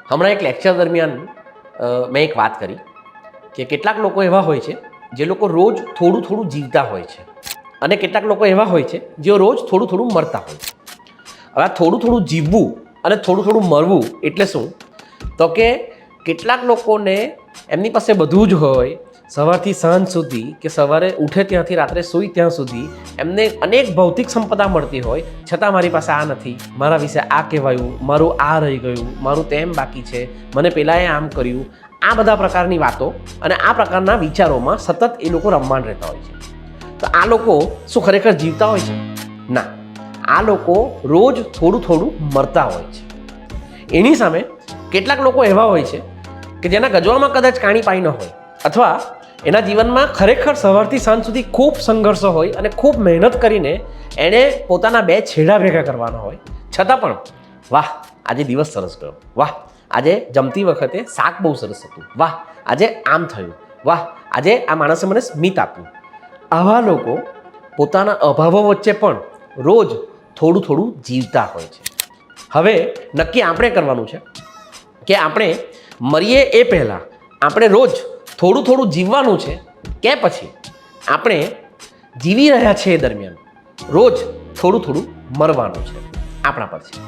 હમણાં એક લેક્ચર દરમિયાન મેં એક વાત કરી કે કેટલાક લોકો એવા હોય છે જે લોકો રોજ થોડું થોડું જીવતા હોય છે અને કેટલાક લોકો એવા હોય છે જેઓ રોજ થોડું થોડું મરતા હોય છે. હવે આ થોડું થોડું જીવવું અને થોડું થોડું મરવું એટલે શું? તો કે કેટલાક લોકોને એમની પાસે બધું જ હોય, સવારથી સાંજ સુધી કે સવારે ઉઠે ત્યાંથી રાત્રે સૂઈ ત્યાં સુધી એમને અનેક ભૌતિક સંપદા મળતી હોય, છતાં મારી પાસે આ નથી, મારા વિશે આ કહેવાયું, મારું આ રહી ગયું, મારું તેમ બાકી છે, મને પેલાએ આમ કર્યું. આ બધા પ્રકારની વાતો અને આ પ્રકારના વિચારોમાં સતત એ લોકો રમમાણ રહેતા હોય છે. તો આ લોકો શું ખરેખર જીવતા હોય છે? ના, આ લોકો રોજ થોડું થોડું મરતા હોય છે. એની સામે કેટલાક લોકો એવા હોય છે કે જેના ગજવામાં કદાચ કાણી પાઈ ન હોય, અથવા એના જીવનમાં ખરેખર સવારથી સાંજ સુધી ખૂબ સંઘર્ષો હોય અને ખૂબ મહેનત કરીને એણે પોતાના બે છેડા ભેગા કરવાના હોય, છતાં પણ વાહ આજે દિવસ સરસ ગયો, વાહ આજે જમતી વખતે શાક બહુ સરસ હતું, વાહ આજે આમ થયું, વાહ આજે આ માણસે મને સ્મિત આપ્યું. આવા લોકો પોતાના અભાવો વચ્ચે પણ રોજ થોડું થોડું જીવતા હોય છે. હવે નક્કી આપણે કરવાનું છે કે આપણે મરીએ એ પહેલાં આપણે રોજ થોડું થોડું જીવવાનું છે કે પછી આપણે જીવી રહ્યા છીએ એ દરમિયાન રોજ થોડું થોડું મરવાનું છે. આપણા પર છે.